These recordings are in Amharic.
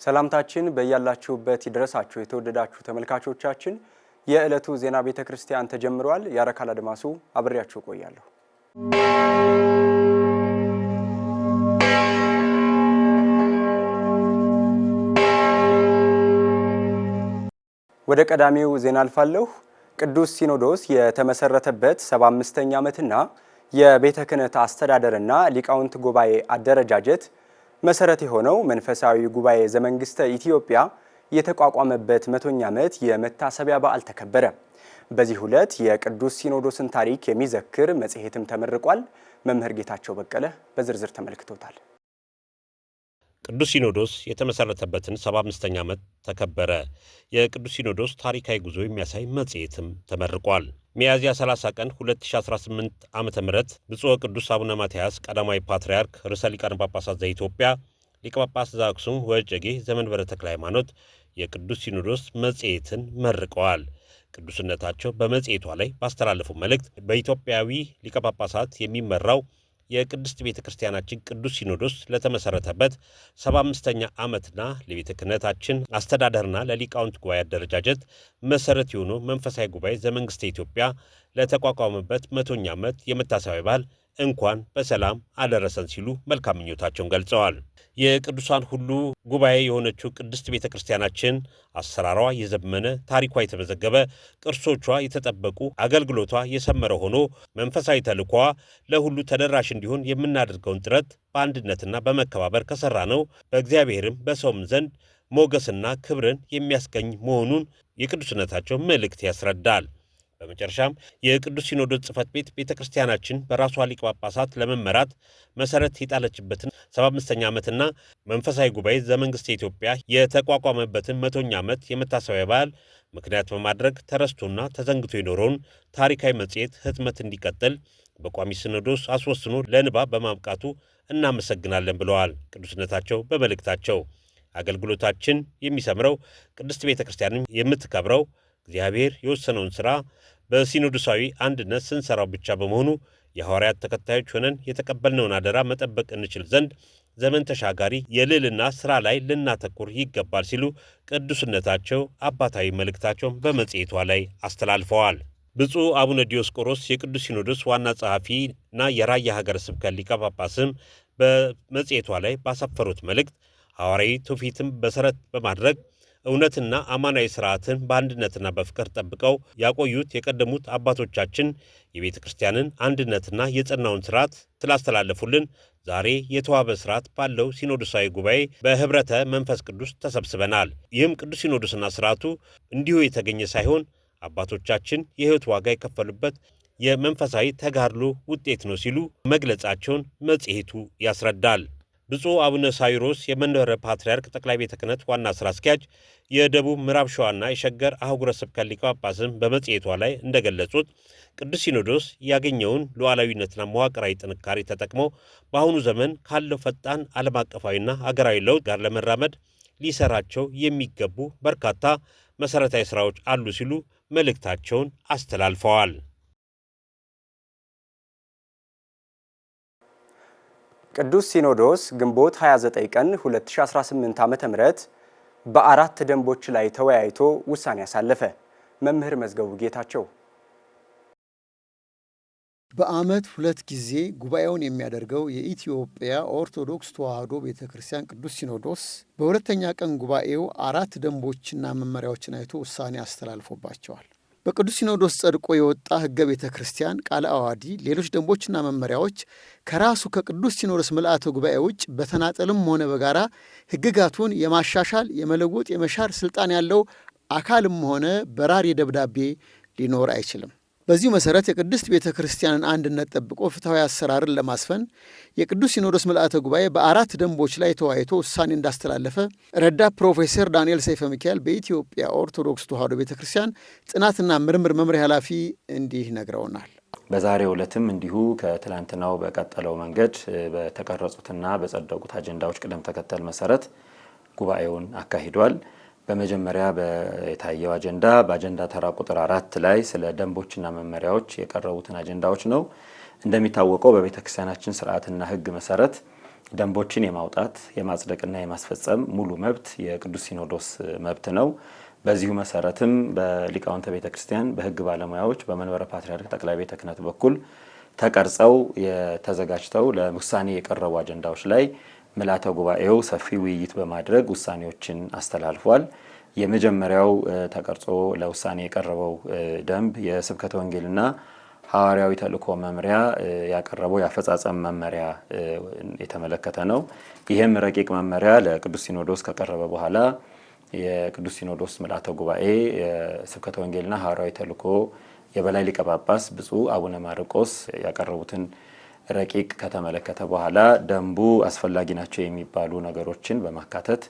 ሰላምታችን በእያላችሁበት ይድረሳችሁ የተወደዳችሁ ተመልካቾቻችን የዕለቱ ዜና ቤተክርስቲያን ተጀምሯል። ያረካል አድማሱ አብሬያችሁ ቆያለሁ። ወደ ቀዳሚው ዜና አልፋለሁ። ቅዱስ ሲኖዶስ የተመሰረተበት 75ኛ ዓመትና የቤተ ክህነት አስተዳደርና ሊቃውንት ጉባኤ አደረጃጀት መሰረት የሆነው መንፈሳዊ ጉባኤ ዘመንግስተ ኢትዮጵያ የተቋቋመበት 100ኛ ዓመት የመታሰቢያ በዓል ተከበረ። በዚህ ዕለት የቅዱስ ሲኖዶስን ታሪክ የሚዘክር መጽሔትም ተመርቋል። መምህር ጌታቸው በቀለ በዝርዝር ተመልክቶታል። ቅዱስ ሲኖዶስ የተመሰረተበትን 75ኛ ዓመት ተከበረ። የቅዱስ ሲኖዶስ ታሪካዊ ጉዞ የሚያሳይ መጽሔትም ተመርቋል። ሚያዝያ 30 ቀን 2018 ዓ.ም ብፁዕ ቅዱስ አቡነ ማትያስ ቀዳማዊ ፓትርያርክ ርዕሰ ሊቃነ ጳጳሳት ዘኢትዮጵያ ሊቀ ጳጳስ ዘአክሱም ወዕጨጌ ዘመንበረ ተክለ ሃይማኖት የቅዱስ ሲኖዶስ መጽሔትን መርቀዋል። ቅዱስነታቸው በመጽሔቷ ላይ ባስተላለፉ መልእክት በኢትዮጵያዊ ሊቀ ጳጳሳት የሚመራው የቅድስት ቤተ ክርስቲያናችን ቅዱስ ሲኖዶስ ለተመሰረተበት 75ኛ ዓመትና ለቤተ ክህነታችን አስተዳደርና ለሊቃውንት ጉባኤ አደረጃጀት መሰረት የሆኑ መንፈሳዊ ጉባኤ ዘመንግስተ ኢትዮጵያ ለተቋቋመበት 100ኛ ዓመት የመታሰቢያ በዓል እንኳን በሰላም አደረሰን ሲሉ መልካም ምኞታቸውን ገልጸዋል። የቅዱሳን ሁሉ ጉባኤ የሆነችው ቅድስት ቤተ ክርስቲያናችን አሰራሯ የዘመነ፣ ታሪኳ የተመዘገበ፣ ቅርሶቿ የተጠበቁ፣ አገልግሎቷ የሰመረ ሆኖ መንፈሳዊ ተልዕኮዋ ለሁሉ ተደራሽ እንዲሆን የምናደርገውን ጥረት በአንድነትና በመከባበር ከሰራ ነው በእግዚአብሔርም በሰውም ዘንድ ሞገስና ክብርን የሚያስገኝ መሆኑን የቅዱስነታቸው መልእክት ያስረዳል። በመጨረሻም የቅዱስ ሲኖዶስ ጽሕፈት ቤት ቤተ ክርስቲያናችን በራሷ ሊቀ ጳጳሳት ለመመራት መሰረት የጣለችበትን 75ኛ ዓመትና መንፈሳዊ ጉባኤ ዘመንግስተ ኢትዮጵያ የተቋቋመበትን 100ኛ ዓመት የመታሰቢያ በዓል ምክንያት በማድረግ ተረስቶና ተዘንግቶ የኖረውን ታሪካዊ መጽሔት ህትመት እንዲቀጥል በቋሚ ሲኖዶስ አስወስኖ ለንባብ በማብቃቱ እናመሰግናለን ብለዋል። ቅዱስነታቸው በመልእክታቸው አገልግሎታችን የሚሰምረው ቅድስት ቤተ ክርስቲያንም የምትከብረው እግዚአብሔር የወሰነውን ሥራ በሲኖዶሳዊ አንድነት ስንሰራው ብቻ በመሆኑ የሐዋርያት ተከታዮች ሆነን የተቀበልነውን አደራ መጠበቅ እንችል ዘንድ ዘመን ተሻጋሪ የልዕልና ሥራ ላይ ልናተኩር ይገባል ሲሉ ቅዱስነታቸው አባታዊ መልእክታቸውን በመጽሔቷ ላይ አስተላልፈዋል። ብፁዕ አቡነ ዲዮስቆሮስ የቅዱስ ሲኖዶስ ዋና ጸሐፊና የራያ ሀገረ ስብከት ሊቀ ጳጳስም በመጽሔቷ ላይ ባሰፈሩት መልእክት ሐዋርያዊ ትውፊትን መሠረት በማድረግ እውነትና አማናዊ ሥርዓትን በአንድነትና በፍቅር ጠብቀው ያቆዩት የቀደሙት አባቶቻችን የቤተ ክርስቲያንን አንድነትና የጸናውን ሥርዓት ስላስተላለፉልን ዛሬ የተዋበ ሥርዓት ባለው ሲኖዶሳዊ ጉባኤ በኅብረተ መንፈስ ቅዱስ ተሰብስበናል። ይህም ቅዱስ ሲኖዶስና ሥርዓቱ እንዲሁ የተገኘ ሳይሆን አባቶቻችን የሕይወት ዋጋ የከፈሉበት የመንፈሳዊ ተጋድሎ ውጤት ነው ሲሉ መግለጻቸውን መጽሔቱ ያስረዳል። ብፁዕ አቡነ ሳይሮስ የመንበረ ፓትርያርክ ጠቅላይ ቤተ ክህነት ዋና ሥራ አስኪያጅ የደቡብ ምዕራብ ሸዋና የሸገር አህጉረ ስብከት ሊቀ ጳጳስም በመጽሔቷ ላይ እንደገለጹት ቅዱስ ሲኖዶስ ያገኘውን ሉዓላዊነትና መዋቅራዊ ጥንካሬ ተጠቅሞ በአሁኑ ዘመን ካለው ፈጣን ዓለም አቀፋዊና አገራዊ ለውጥ ጋር ለመራመድ ሊሰራቸው የሚገቡ በርካታ መሠረታዊ ሥራዎች አሉ ሲሉ መልእክታቸውን አስተላልፈዋል። ቅዱስ ሲኖዶስ ግንቦት 29 ቀን 2018 ዓ.ም በአራት ደንቦች ላይ ተወያይቶ ውሳኔ ያሳለፈ። መምህር መዝገቡ ጌታቸው በዓመት 2 ጊዜ ጉባኤውን የሚያደርገው የኢትዮጵያ ኦርቶዶክስ ተዋሕዶ ቤተ ክርስቲያን ቅዱስ ሲኖዶስ በሁለተኛ ቀን ጉባኤው 4 ደንቦችና መመሪያዎችን አይቶ ውሳኔ አስተላልፎባቸዋል። በቅዱስ ሲኖዶስ ጸድቆ የወጣ ሕገ ቤተ ክርስቲያን ቃለ ዓዋዲ፣ ሌሎች ደንቦችና መመሪያዎች ከራሱ ከቅዱስ ሲኖዶስ ምልአተ ጉባኤ ውጭ በተናጠልም ሆነ በጋራ ሕግጋቱን የማሻሻል የመለወጥ፣ የመሻር ስልጣን ያለው አካልም ሆነ በራሪ ደብዳቤ ሊኖር አይችልም። በዚሁ መሰረት የቅድስት ቤተ ክርስቲያንን አንድነት ጠብቆ ፍትሐዊ አሰራርን ለማስፈን የቅዱስ ሲኖዶስ ምልአተ ጉባኤ በ4 ደንቦች ላይ ተወያይቶ ውሳኔ እንዳስተላለፈ ረዳት ፕሮፌሰር ዳንኤል ሰይፈ ሚካኤል በኢትዮጵያ ኦርቶዶክስ ተዋሕዶ ቤተ ክርስቲያን ጥናትና ምርምር መምሪያ ኃላፊ እንዲህ ነግረውናል። በዛሬው ዕለትም እንዲሁ ከትላንትናው በቀጠለው መንገድ በተቀረጹትና በጸደቁት አጀንዳዎች ቅደም ተከተል መሰረት ጉባኤውን አካሂዷል። በመጀመሪያ የታየው አጀንዳ በአጀንዳ ተራ ቁጥር 4 ላይ ስለ ደንቦችና መመሪያዎች የቀረቡትን አጀንዳዎች ነው። እንደሚታወቀው በቤተክርስቲያናችን ስርዓትና ሕግ መሰረት ደንቦችን የማውጣት የማጽደቅና የማስፈጸም ሙሉ መብት የቅዱስ ሲኖዶስ መብት ነው። በዚሁ መሰረትም በሊቃውንተ ቤተክርስቲያን፣ በሕግ ባለሙያዎች፣ በመንበረ ፓትርያርክ ጠቅላይ ቤተ ክህነት በኩል ተቀርጸው ተዘጋጅተው ለውሳኔ የቀረቡ አጀንዳዎች ላይ ምልዓተ ጉባኤው ሰፊ ውይይት በማድረግ ውሳኔዎችን አስተላልፏል። የመጀመሪያው ተቀርጾ ለውሳኔ የቀረበው ደንብ የስብከተ ወንጌልና ሐዋርያዊ ተልእኮ መምሪያ ያቀረበው የአፈጻጸም መመሪያ የተመለከተ ነው። ይህም ረቂቅ መመሪያ ለቅዱስ ሲኖዶስ ከቀረበ በኋላ የቅዱስ ሲኖዶስ ምልዓተ ጉባኤ የስብከተ ወንጌልና ሐዋርያዊ ተልእኮ የበላይ ሊቀ ጳጳስ ብፁዕ አቡነ ማርቆስ ያቀረቡትን ረቂቅ ከተመለከተ በኋላ ደንቡ አስፈላጊ ናቸው የሚባሉ ነገሮችን በማካተት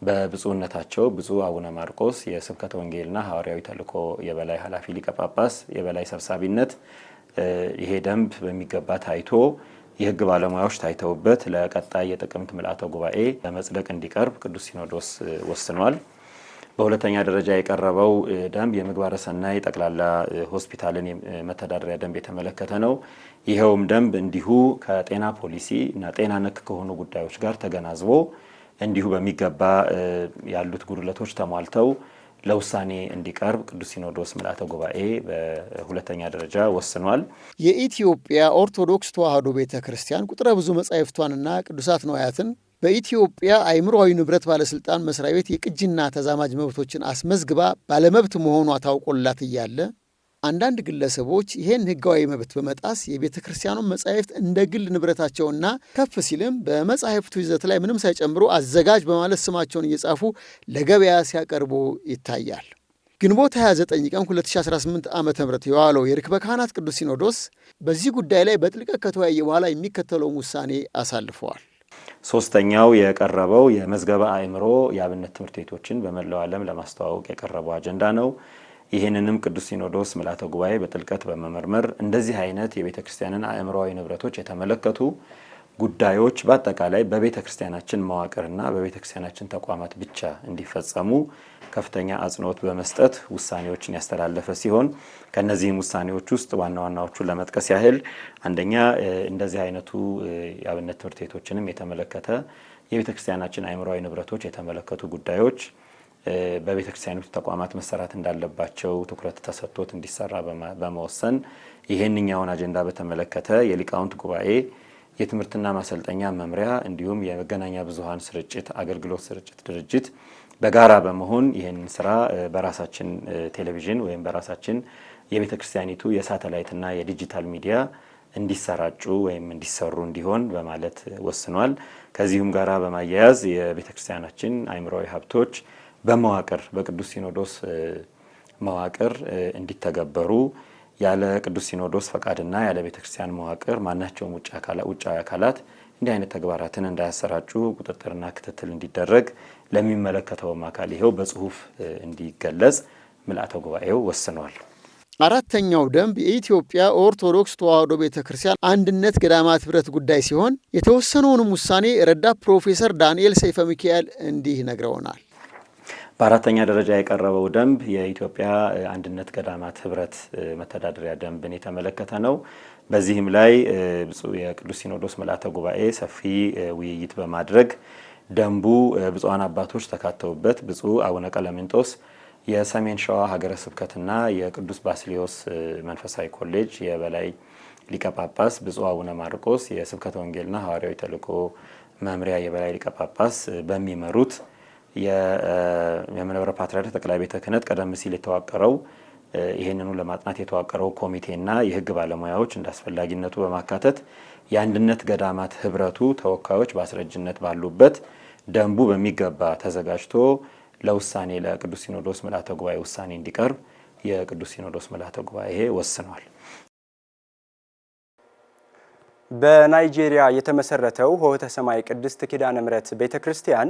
በብፁዕነታቸው ብፁዕ አቡነ ማርቆስ የስብከተ ወንጌልና ሐዋርያዊ ተልእኮ የበላይ ኃላፊ ሊቀ ጳጳስ የበላይ ሰብሳቢነት ይሄ ደንብ በሚገባ ታይቶ የሕግ ባለሙያዎች ታይተውበት ለቀጣይ የጥቅምት ምልዓተ ጉባኤ ለመጽደቅ እንዲቀርብ ቅዱስ ሲኖዶስ ወስኗል። በሁለተኛ ደረጃ የቀረበው ደንብ የምግባረ ሰናይ ጠቅላላ ሆስፒታልን መተዳደሪያ ደንብ የተመለከተ ነው። ይኸውም ደንብ እንዲሁ ከጤና ፖሊሲ እና ጤና ነክ ከሆኑ ጉዳዮች ጋር ተገናዝቦ እንዲሁ በሚገባ ያሉት ጉድለቶች ተሟልተው ለውሳኔ እንዲቀርብ ቅዱስ ሲኖዶስ ምልዓተ ጉባኤ በሁለተኛ ደረጃ ወስኗል። የኢትዮጵያ ኦርቶዶክስ ተዋሕዶ ቤተ ክርስቲያን ቁጥረ ብዙ መጻሕፍቷንና ቅዱሳት ንዋያትን በኢትዮጵያ አእምሮአዊ ንብረት ባለሥልጣን መስሪያ ቤት የቅጂና ተዛማጅ መብቶችን አስመዝግባ ባለመብት መሆኗ ታውቆላት እያለ አንዳንድ ግለሰቦች ይህን ሕጋዊ መብት በመጣስ የቤተ ክርስቲያኑን መጻሕፍት እንደ ግል ንብረታቸውና ከፍ ሲልም በመጻሕፍቱ ይዘት ላይ ምንም ሳይጨምሩ አዘጋጅ በማለት ስማቸውን እየጻፉ ለገበያ ሲያቀርቡ ይታያል። ግንቦት 29 ቀን 2018 ዓ.ም የዋለው የርክበ ካህናት ቅዱስ ሲኖዶስ በዚህ ጉዳይ ላይ በጥልቀት ከተወያየ በኋላ የሚከተለውን ውሳኔ አሳልፈዋል። ሶስተኛው የቀረበው የመዝገበ አእምሮ የአብነት ትምህርት ቤቶችን በመላው ዓለም ለማስተዋወቅ የቀረበው አጀንዳ ነው። ይህንንም ቅዱስ ሲኖዶስ ምልዓተ ጉባኤ በጥልቀት በመመርመር እንደዚህ አይነት የቤተ ክርስቲያንን አእምሮአዊ ንብረቶች የተመለከቱ ጉዳዮች በአጠቃላይ በቤተ ክርስቲያናችን መዋቅርና በቤተ ክርስቲያናችን ተቋማት ብቻ እንዲፈጸሙ ከፍተኛ አጽንኦት በመስጠት ውሳኔዎችን ያስተላለፈ ሲሆን ከነዚህም ውሳኔዎች ውስጥ ዋና ዋናዎቹን ለመጥቀስ ያህል አንደኛ እንደዚህ አይነቱ የአብነት ትምህርት ቤቶችንም የተመለከተ የቤተ ክርስቲያናችን አእምሮአዊ ንብረቶች የተመለከቱ ጉዳዮች በቤተ ክርስቲያኖች ተቋማት መሰራት እንዳለባቸው ትኩረት ተሰጥቶት እንዲሰራ በመወሰን ይሄንኛውን አጀንዳ በተመለከተ የሊቃውንት ጉባኤ የትምህርትና ማሰልጠኛ መምሪያ እንዲሁም የመገናኛ ብዙሃን ስርጭት አገልግሎት ስርጭት ድርጅት በጋራ በመሆን ይህንን ስራ በራሳችን ቴሌቪዥን ወይም በራሳችን የቤተ ክርስቲያኒቱ የሳተላይትና የዲጂታል ሚዲያ እንዲሰራጩ ወይም እንዲሰሩ እንዲሆን በማለት ወስኗል። ከዚሁም ጋራ በማያያዝ የቤተ ክርስቲያናችን አእምሮአዊ ሀብቶች በመዋቅር በቅዱስ ሲኖዶስ መዋቅር እንዲተገበሩ ያለ ቅዱስ ሲኖዶስ ፈቃድና ያለ ቤተ ክርስቲያን መዋቅር ማናቸውም ውጫዊ አካላት እንዲህ አይነት ተግባራትን እንዳያሰራጩ ቁጥጥርና ክትትል እንዲደረግ ለሚመለከተውም አካል ይኸው በጽሁፍ እንዲገለጽ ምልዓተ ጉባኤው ወስኗል። አራተኛው ደንብ የኢትዮጵያ ኦርቶዶክስ ተዋሕዶ ቤተ ክርስቲያን አንድነት ገዳማት ኅብረት ጉዳይ ሲሆን የተወሰነውንም ውሳኔ ረዳት ፕሮፌሰር ዳንኤል ሰይፈ ሚካኤል እንዲህ ነግረውናል። በአራተኛ ደረጃ የቀረበው ደንብ የኢትዮጵያ አንድነት ገዳማት ኅብረት መተዳደሪያ ደንብን የተመለከተ ነው። በዚህም ላይ የቅዱስ ሲኖዶስ ምልዓተ ጉባኤ ሰፊ ውይይት በማድረግ ደንቡ ብፁዓን አባቶች ተካተውበት ብፁዕ አቡነ ቀለሜንጦስ የሰሜን ሸዋ ሀገረ ስብከትና የቅዱስ ባስልዮስ መንፈሳዊ ኮሌጅ የበላይ ሊቀ ጳጳስ፣ ብፁዕ አቡነ ማርቆስ የስብከተ ወንጌልና ሐዋርያዊ ተልእኮ መምሪያ የበላይ ሊቀ ጳጳስ በሚመሩት የመንበረ ፓትርያርክ ጠቅላይ ቤተ ክህነት ቀደም ሲል የተዋቀረው ይህንኑ ለማጥናት የተዋቀረው ኮሚቴና የሕግ ባለሙያዎች እንዳስፈላጊነቱ በማካተት የአንድነት ገዳማት ኅብረቱ ተወካዮች በአስረጅነት ባሉበት ደንቡ በሚገባ ተዘጋጅቶ ለውሳኔ ለቅዱስ ሲኖዶስ ምልዓተ ጉባኤ ውሳኔ እንዲቀርብ የቅዱስ ሲኖዶስ ምልዓተ ጉባኤ ወስኗል። በናይጄሪያ የተመሰረተው ሆህተ ሰማይ ቅድስት ኪዳነ ምሕረት ቤተክርስቲያን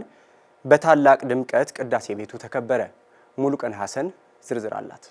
በታላቅ ድምቀት ቅዳሴ ቤቱ ተከበረ። ሙሉቀን ሐሰን ዝርዝር አላት።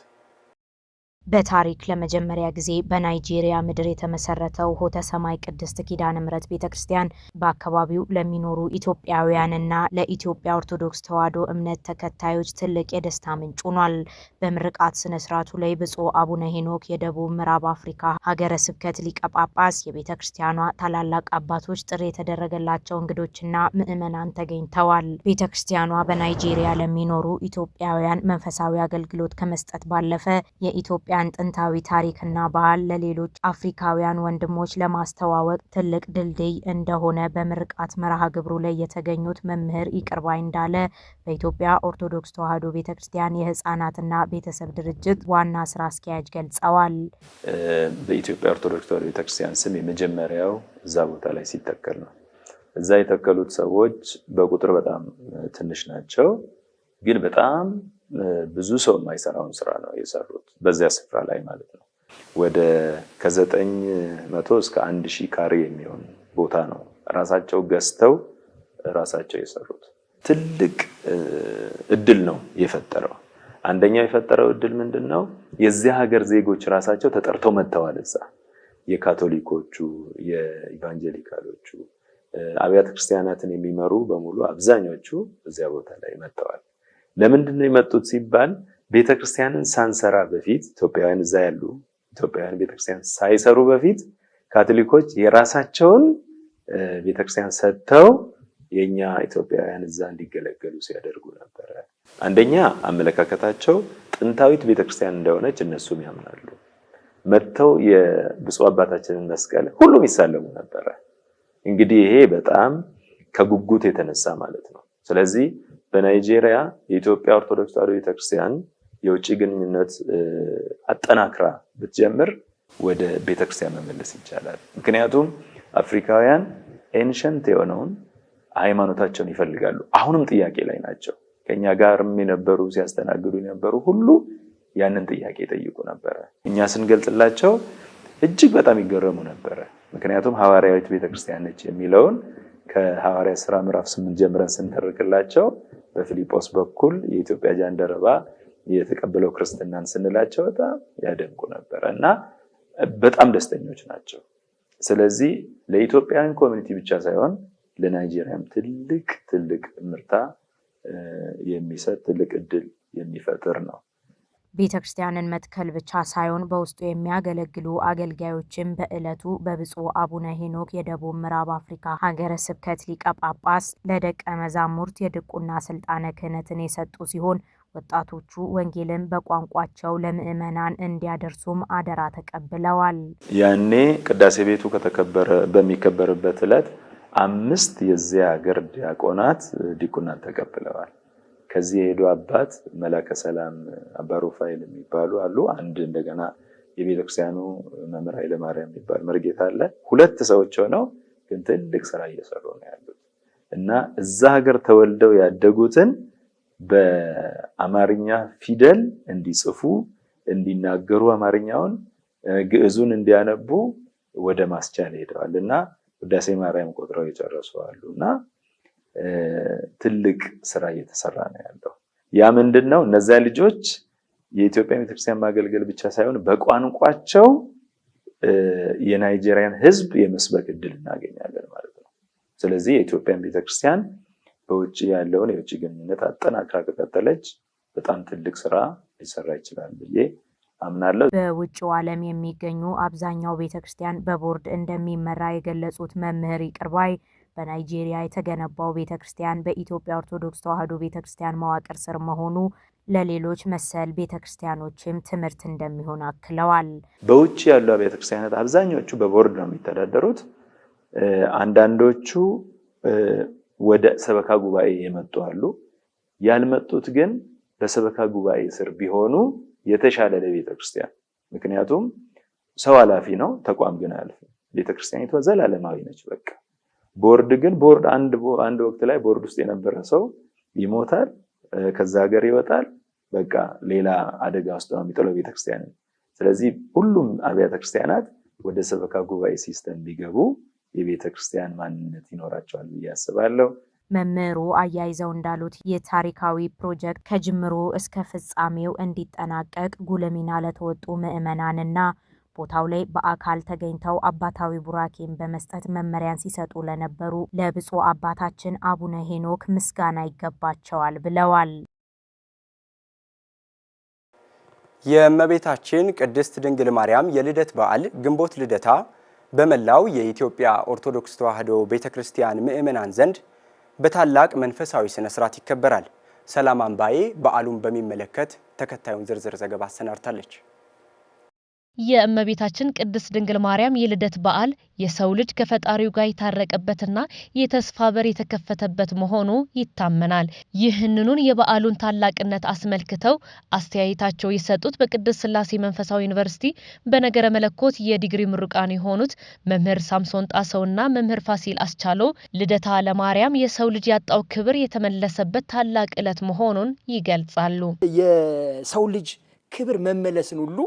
በታሪክ ለመጀመሪያ ጊዜ በናይጄሪያ ምድር የተመሰረተው ሆተ ሰማይ ቅድስት ኪዳነ ምሕረት ቤተክርስቲያን በአካባቢው ለሚኖሩ ኢትዮጵያውያንና ለኢትዮጵያ ኦርቶዶክስ ተዋሕዶ እምነት ተከታዮች ትልቅ የደስታ ምንጭ ሆኗል። በምርቃት ስነ ስርዓቱ ላይ ብፁዕ አቡነ ሄኖክ የደቡብ ምዕራብ አፍሪካ ሀገረ ስብከት ሊቀ ጳጳስ፣ የቤተክርስቲያኗ ታላላቅ አባቶች፣ ጥሪ የተደረገላቸው እንግዶችና ምዕመናን ተገኝተዋል። ቤተክርስቲያኗ በናይጄሪያ ለሚኖሩ ኢትዮጵያውያን መንፈሳዊ አገልግሎት ከመስጠት ባለፈ የኢትዮጵያ ጥንታዊ ታሪክና ባህል ለሌሎች አፍሪካውያን ወንድሞች ለማስተዋወቅ ትልቅ ድልድይ እንደሆነ በምርቃት መርሃ ግብሩ ላይ የተገኙት መምህር ይቅርባይ እንዳለ በኢትዮጵያ ኦርቶዶክስ ተዋሕዶ ቤተክርስቲያን የሕፃናትና ቤተሰብ ድርጅት ዋና ስራ አስኪያጅ ገልጸዋል። በኢትዮጵያ ኦርቶዶክስ ተዋሕዶ ቤተክርስቲያን ስም የመጀመሪያው እዛ ቦታ ላይ ሲተከል ነው። እዛ የተከሉት ሰዎች በቁጥር በጣም ትንሽ ናቸው፣ ግን በጣም ብዙ ሰው የማይሰራውን ስራ ነው የሰሩት በዚያ ስፍራ ላይ ማለት ነው። ወደ ከ900 እስከ 1000 ካሬ የሚሆን ቦታ ነው ራሳቸው ገዝተው ራሳቸው የሰሩት። ትልቅ እድል ነው የፈጠረው። አንደኛው የፈጠረው እድል ምንድነው? የዚያ ሀገር ዜጎች ራሳቸው ተጠርተው መጥተዋል። እዛ የካቶሊኮቹ፣ የኢቫንጀሊካሎቹ አብያተ ክርስቲያናትን የሚመሩ በሙሉ አብዛኞቹ እዚያ ቦታ ላይ መጥተዋል። ለምንድን ነው የመጡት ሲባል ቤተክርስቲያንን ሳንሰራ በፊት ኢትዮጵያውያን እዛ ያሉ ኢትዮጵያውያን ቤተክርስቲያን ሳይሰሩ በፊት ካቶሊኮች የራሳቸውን ቤተክርስቲያን ሰጥተው የኛ ኢትዮጵያውያን እዛ እንዲገለገሉ ሲያደርጉ ነበር። አንደኛ አመለካከታቸው ጥንታዊት ቤተክርስቲያን እንደሆነች እነሱም ያምናሉ። መጥተው የብፁዕ አባታችንን መስቀል ሁሉም ይሳለሙ ነበር። እንግዲህ ይሄ በጣም ከጉጉት የተነሳ ማለት ነው። ስለዚህ በናይጄሪያ የኢትዮጵያ ኦርቶዶክስ ተዋሕዶ ቤተክርስቲያን የውጭ ግንኙነት አጠናክራ ብትጀምር ወደ ቤተክርስቲያን መመለስ ይቻላል። ምክንያቱም አፍሪካውያን ኤንሸንት የሆነውን ሃይማኖታቸውን ይፈልጋሉ። አሁንም ጥያቄ ላይ ናቸው። ከኛ ጋርም የነበሩ ሲያስተናግዱ የነበሩ ሁሉ ያንን ጥያቄ ይጠይቁ ነበረ። እኛ ስንገልጽላቸው እጅግ በጣም ይገረሙ ነበረ። ምክንያቱም ሐዋርያዊት ቤተክርስቲያን ነች የሚለውን ከሐዋርያ ሥራ ምዕራፍ 8 ጀምረን ስንተርክላቸው በፊልጶስ በኩል የኢትዮጵያ ጃንደረባ የተቀበለው ክርስትናን ስንላቸው በጣም ያደንቁ ነበር እና በጣም ደስተኞች ናቸው። ስለዚህ ለኢትዮጵያውያን ኮሚኒቲ ብቻ ሳይሆን ለናይጄሪያም ትልቅ ምርታ የሚሰጥ ትልቅ እድል የሚፈጥር ነው። ቤተክርስቲያንን መትከል ብቻ ሳይሆን በውስጡ የሚያገለግሉ አገልጋዮችን በዕለቱ በብፁዕ አቡነ ሄኖክ የደቡብ ምዕራብ አፍሪካ ሀገረ ስብከት ሊቀ ጳጳስ ለደቀ መዛሙርት የድቁና ስልጣነ ክህነትን የሰጡ ሲሆን ወጣቶቹ ወንጌልን በቋንቋቸው ለምዕመናን እንዲያደርሱም አደራ ተቀብለዋል። ያኔ ቅዳሴ ቤቱ በሚከበርበት ዕለት 5 የዚያ ሀገር ዲያቆናት ዲቁናን ተቀብለዋል። ከዚህ የሄዱ አባት መላከ ሰላም አባ ሩፋኤል የሚባሉ አሉ። አንድ እንደገና የቤተክርስቲያኑ መምህር ኃይለ ማርያም የሚባል መርጌታ አለ። 2 ሰዎች ሆነው ግን ትልቅ ስራ እየሰሩ ነው ያሉት እና እዛ ሀገር ተወልደው ያደጉትን በአማርኛ ፊደል እንዲጽፉ እንዲናገሩ አማርኛውን ግዕዙን እንዲያነቡ ወደ ማስቻል ሄደዋል እና ውዳሴ ማርያም ቆጥረው የጨረሱ አሉና ትልቅ ስራ እየተሰራ ነው ያለው። ያ ምንድነው? እነዚያ ልጆች የኢትዮጵያ ቤተክርስቲያን ማገልገል ብቻ ሳይሆን በቋንቋቸው የናይጄሪያን ሕዝብ የመስበክ እድል እናገኛለን ማለት ነው። ስለዚህ የኢትዮጵያ ቤተክርስቲያን በውጭ ያለውን የውጭ ግንኙነት አጠናክራ ከቀጠለች በጣም ትልቅ ስራ ሊሰራ ይችላል ብዬ አምናለሁ። በውጭው ዓለም የሚገኙ አብዛኛው ቤተክርስቲያን በቦርድ እንደሚመራ የገለጹት መምህር ይቅርባይ በናይጄሪያ የተገነባው ቤተክርስቲያን በኢትዮጵያ ኦርቶዶክስ ተዋሕዶ ቤተክርስቲያን መዋቅር ስር መሆኑ ለሌሎች መሰል ቤተክርስቲያኖችም ትምህርት እንደሚሆን አክለዋል። በውጭ ያሉ ቤተክርስቲያናት አብዛኞቹ በቦርድ ነው የሚተዳደሩት። አንዳንዶቹ ወደ ሰበካ ጉባኤ የመጡ አሉ። ያልመጡት ግን በሰበካ ጉባኤ ስር ቢሆኑ የተሻለ ለቤተክርስቲያን። ምክንያቱም ሰው ኃላፊ ነው፣ ተቋም ግን አያልፍም። ቤተክርስቲያኒቷ ዘላለማዊ ነች። በቃ ቦርድ ግን አንድ ወቅት ላይ ቦርድ ውስጥ የነበረ ሰው ይሞታል፣ ከዛ ሀገር ይወጣል። በቃ ሌላ አደጋ ውስጥ ነው የሚጥለው ቤተክርስቲያን። ስለዚህ ሁሉም አብያተ ክርስቲያናት ወደ ሰበካ ጉባኤ ሲስተም ቢገቡ የቤተክርስቲያን ማንነት ይኖራቸዋል ብዬ አስባለሁ። መምህሩ አያይዘው እንዳሉት የታሪካዊ ፕሮጀክት ከጅምሩ እስከ ፍጻሜው እንዲጠናቀቅ ጉልህ ሚና ለተወጡ ምዕመናንና ቦታው ላይ በአካል ተገኝተው አባታዊ ቡራኬን በመስጠት መመሪያን ሲሰጡ ለነበሩ ለብፁዕ አባታችን አቡነ ሄኖክ ምስጋና ይገባቸዋል ብለዋል። የእመቤታችን ቅድስት ድንግል ማርያም የልደት በዓል ግንቦት ልደታ በመላው የኢትዮጵያ ኦርቶዶክስ ተዋሕዶ ቤተክርስቲያን ምዕመናን ዘንድ በታላቅ መንፈሳዊ ስነ ስርዓት ይከበራል። ሰላም አምባዬ በዓሉን በሚመለከት ተከታዩን ዝርዝር ዘገባ አሰናድታለች። የእመቤታችን ቅድስት ድንግል ማርያም የልደት በዓል የሰው ልጅ ከፈጣሪው ጋር የታረቀበትና የተስፋ በር የተከፈተበት መሆኑ ይታመናል። ይህንኑን የበዓሉን ታላቅነት አስመልክተው አስተያየታቸው የሰጡት በቅድስት ሥላሴ መንፈሳዊ ዩኒቨርሲቲ በነገረ መለኮት የዲግሪ ምሩቃን የሆኑት መምህር ሳምሶን ጣሰውና መምህር ፋሲል አስቻለው ልደታ ለማርያም የሰው ልጅ ያጣው ክብር የተመለሰበት ታላቅ ዕለት መሆኑን ይገልጻሉ። የሰው ልጅ ክብር መመለስን ሁሉ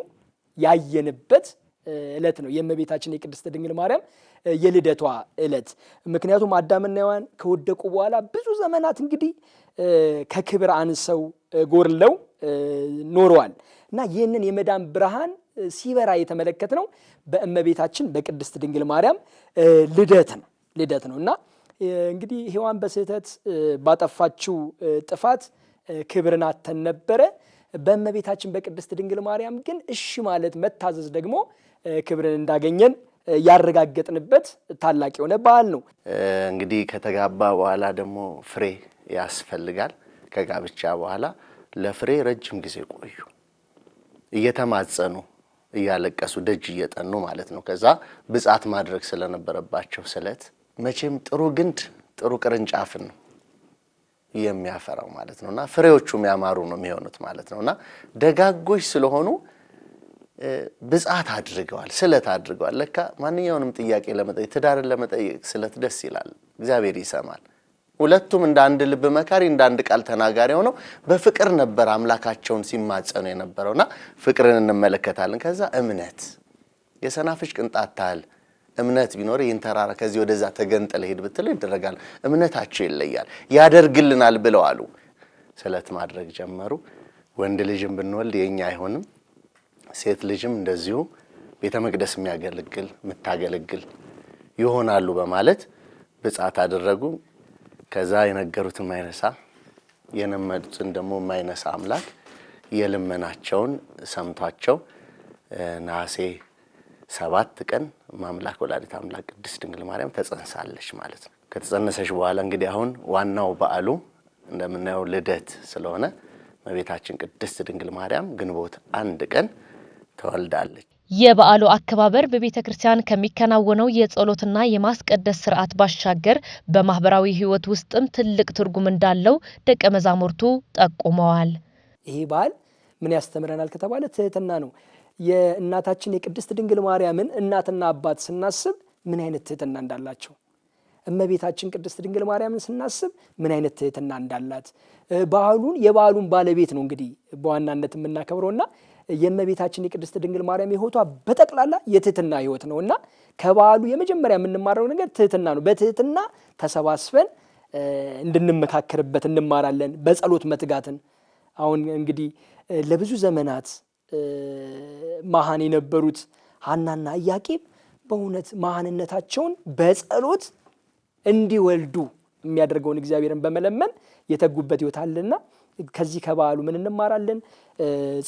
ያየንበት ዕለት ነው የእመቤታችን የቅድስት ድንግል ማርያም የልደቷ ዕለት። ምክንያቱም አዳምና ሔዋን ከወደቁ በኋላ ብዙ ዘመናት እንግዲህ ከክብር አንሰው ጎርለው ኖረዋል እና ይህንን የመዳን ብርሃን ሲበራ የተመለከትነው በእመቤታችን በቅድስት ድንግል ማርያም ልደት ነው እና እንግዲህ ሔዋን በስህተት ባጠፋችው ጥፋት ክብርን አጥተን ነበረ። በእመቤታችን በቅድስት ድንግል ማርያም ግን እሺ ማለት መታዘዝ ደግሞ ክብርን እንዳገኘን ያረጋገጥንበት ታላቅ የሆነ በዓል ነው። እንግዲህ ከተጋባ በኋላ ደግሞ ፍሬ ያስፈልጋል። ከጋብቻ በኋላ ለፍሬ ረጅም ጊዜ ቆዩ፣ እየተማጸኑ እያለቀሱ ደጅ እየጠኑ ማለት ነው። ከዛ ብጻት ማድረግ ስለነበረባቸው ስለት መቼም ጥሩ ግንድ ጥሩ ቅርንጫፍን ነው የሚያፈራው ማለት ነውና ፍሬዎቹም ያማሩ ነው የሚሆኑት ማለት ነውና ደጋጎች ስለሆኑ ብጻት አድርገዋል፣ ስለት አድርገዋል። ለካ ማንኛውንም ጥያቄ ለመጠየቅ ትዳርን ለመጠየቅ ስለት ደስ ይላል፣ እግዚአብሔር ይሰማል። ሁለቱም እንደ አንድ ልብ መካሪ እንደ አንድ ቃል ተናጋሪ ሆነው በፍቅር ነበር አምላካቸውን ሲማጸኑ የነበረውና ፍቅርን እንመለከታለን። ከዛ እምነት የሰናፍጭ ቅንጣት ታህል እምነት ቢኖር ይህን ተራራ ከዚህ ወደዛ ተገንጠለ ሄድ ብትለው ይደረጋል። እምነታቸው ይለያል፣ ያደርግልናል ብለው አሉ። ስለት ማድረግ ጀመሩ። ወንድ ልጅም ብንወልድ የኛ አይሆንም፣ ሴት ልጅም እንደዚሁ ቤተ መቅደስ የሚያገለግል የምታገለግል ይሆናሉ በማለት ብጻት አደረጉ። ከዛ የነገሩት የማይነሳ የነመዱትን ደግሞ የማይነሳ አምላክ የልመናቸውን ሰምቷቸው ነሐሴ 7 ቀን ማምላክ ወላዲተ አምላክ ቅድስት ድንግል ማርያም ተጸንሳለች ማለት ነው። ከተጸነሰች በኋላ እንግዲህ አሁን ዋናው በዓሉ እንደምናየው ልደት ስለሆነ እመቤታችን ቅድስት ድንግል ማርያም ግንቦት 1 ቀን ተወልዳለች። የበዓሉ አከባበር በቤተ ክርስቲያን ከሚከናወነው የጸሎትና የማስቀደስ ስርዓት ባሻገር በማህበራዊ ሕይወት ውስጥም ትልቅ ትርጉም እንዳለው ደቀ መዛሙርቱ ጠቁመዋል። ይሄ በዓል ምን ያስተምረናል ከተባለ ትህትና ነው። የእናታችን የቅድስት ድንግል ማርያምን እናትና አባት ስናስብ ምን አይነት ትህትና እንዳላቸው፣ እመቤታችን ቅድስት ድንግል ማርያምን ስናስብ ምን አይነት ትህትና እንዳላት የበዓሉን ባለቤት ነው እንግዲህ በዋናነት የምናከብረውና የእመቤታችን የቅድስት ድንግል ማርያም ሕይወቷ በጠቅላላ የትህትና ሕይወት ነውና ከበዓሉ የመጀመሪያ የምንማረው ነገር ትህትና ነው። በትህትና ተሰባስበን እንድንመካከርበት እንማራለን። በጸሎት መትጋትን አሁን እንግዲህ ለብዙ ዘመናት መሃን የነበሩት ሐናና ኢያቄም በእውነት መሃንነታቸውን በጸሎት እንዲወልዱ የሚያደርገውን እግዚአብሔርን በመለመን የተጉበት ሕይወት አለና ከዚህ ከበዓሉ ምን እንማራለን?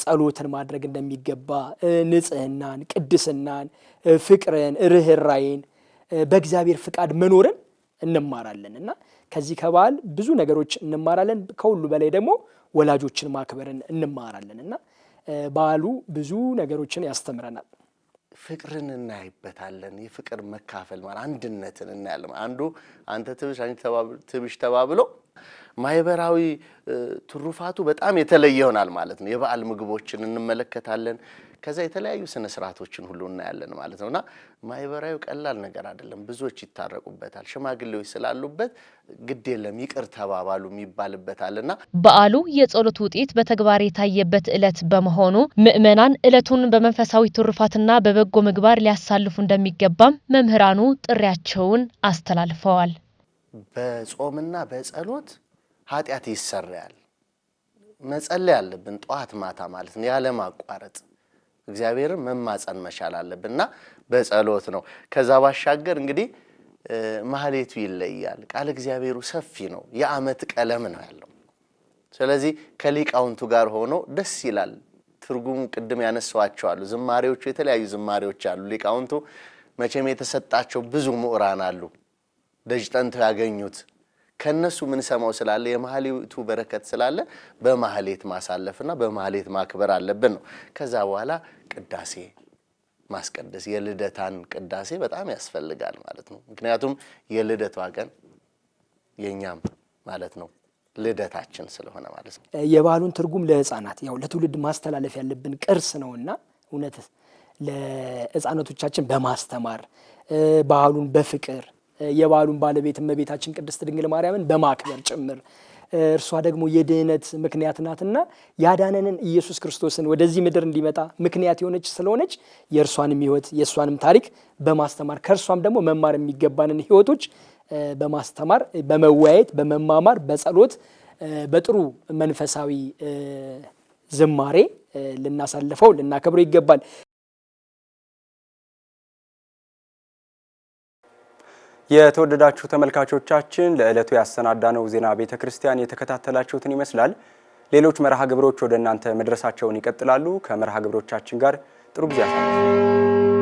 ጸሎትን ማድረግ እንደሚገባ፣ ንጽህናን፣ ቅድስናን፣ ፍቅርን፣ ርህራይን፣ በእግዚአብሔር ፍቃድ መኖርን እንማራለን እና ከዚህ ከበዓል ብዙ ነገሮች እንማራለን። ከሁሉ በላይ ደግሞ ወላጆችን ማክበርን እንማራለን እና በዓሉ ብዙ ነገሮችን ያስተምረናል። ፍቅርን እናይበታለን። የፍቅር መካፈል ማለት አንድነትን እናያለን። አንዱ አንተ ትብሽ አንቺ ትብሽ ተባብሎ ማህበራዊ ትሩፋቱ በጣም የተለየ ይሆናል ማለት ነው። የበዓል ምግቦችን እንመለከታለን። ከዛ የተለያዩ ስነ ስርዓቶችን ሁሉ እናያለን ማለት ነውና ማህበራዊ ቀላል ነገር አይደለም። ብዙዎች ይታረቁበታል። ሽማግሌዎች ስላሉበት ግድ የለም ይቅር ተባባሉ የሚባልበታልና በዓሉ የጸሎት ውጤት በተግባር የታየበት ዕለት በመሆኑ ምእመናን ዕለቱን በመንፈሳዊ ትሩፋትና በበጎ ምግባር ሊያሳልፉ እንደሚገባም መምህራኑ ጥሪያቸውን አስተላልፈዋል። በጾምና በጸሎት ኃጢአት ይሰራል። መጸለይ አለብን ጧት ማታ ማለት ነው ያለ ማቋረጥ እግዚአብሔርን መማጸን መቻል አለብንና በጸሎት ነው። ከዛ ባሻገር እንግዲህ ማህሌቱ ይለያል። ቃል እግዚአብሔሩ ሰፊ ነው። የዓመት ቀለም ነው ያለው። ስለዚህ ከሊቃውንቱ ጋር ሆኖ ደስ ይላል። ትርጉሙ ቅድም ያነሳዋቸው አሉ። ዝማሬዎቹ የተለያዩ ዝማሬዎች አሉ። ሊቃውንቱ መቼም የተሰጣቸው ብዙ ምሁራን አሉ ደጅ ጠንተው ያገኙት ከነሱ ምን ሰማው ስላለ የማህሌቱ በረከት ስላለ በማህሌት ማሳለፍና በማህሌት ማክበር አለብን ነው። ከዛ በኋላ ቅዳሴ ማስቀደስ የልደታን ቅዳሴ በጣም ያስፈልጋል ማለት ነው። ምክንያቱም የልደቷ ቀን የኛም ማለት ነው ልደታችን ስለሆነ ማለት ነው። የበዓሉን ትርጉም ለሕፃናት ያው ለትውልድ ማስተላለፍ ያለብን ቅርስ ነውና እውነት ለሕፃናቶቻችን በማስተማር በዓሉን በፍቅር የበዓሉን ባለቤት እመቤታችን ቅድስት ድንግል ማርያምን በማክበር ጭምር እርሷ ደግሞ የድህነት ምክንያት ናትና ያዳነንን ኢየሱስ ክርስቶስን ወደዚህ ምድር እንዲመጣ ምክንያት የሆነች ስለሆነች የእርሷንም ሕይወት የእሷንም ታሪክ በማስተማር ከእርሷም ደግሞ መማር የሚገባንን ሕይወቶች በማስተማር በመወያየት በመማማር በጸሎት በጥሩ መንፈሳዊ ዝማሬ ልናሳልፈው ልናከብረው ይገባል። የተወደዳችሁ ተመልካቾቻችን ለዕለቱ ያሰናዳነው ዜና ቤተ ክርስቲያን የተከታተላችሁትን ይመስላል። ሌሎች መርሃ ግብሮች ወደ እናንተ መድረሳቸውን ይቀጥላሉ። ከመርሃ ግብሮቻችን ጋር ጥሩ ጊዜ አሳልፉ።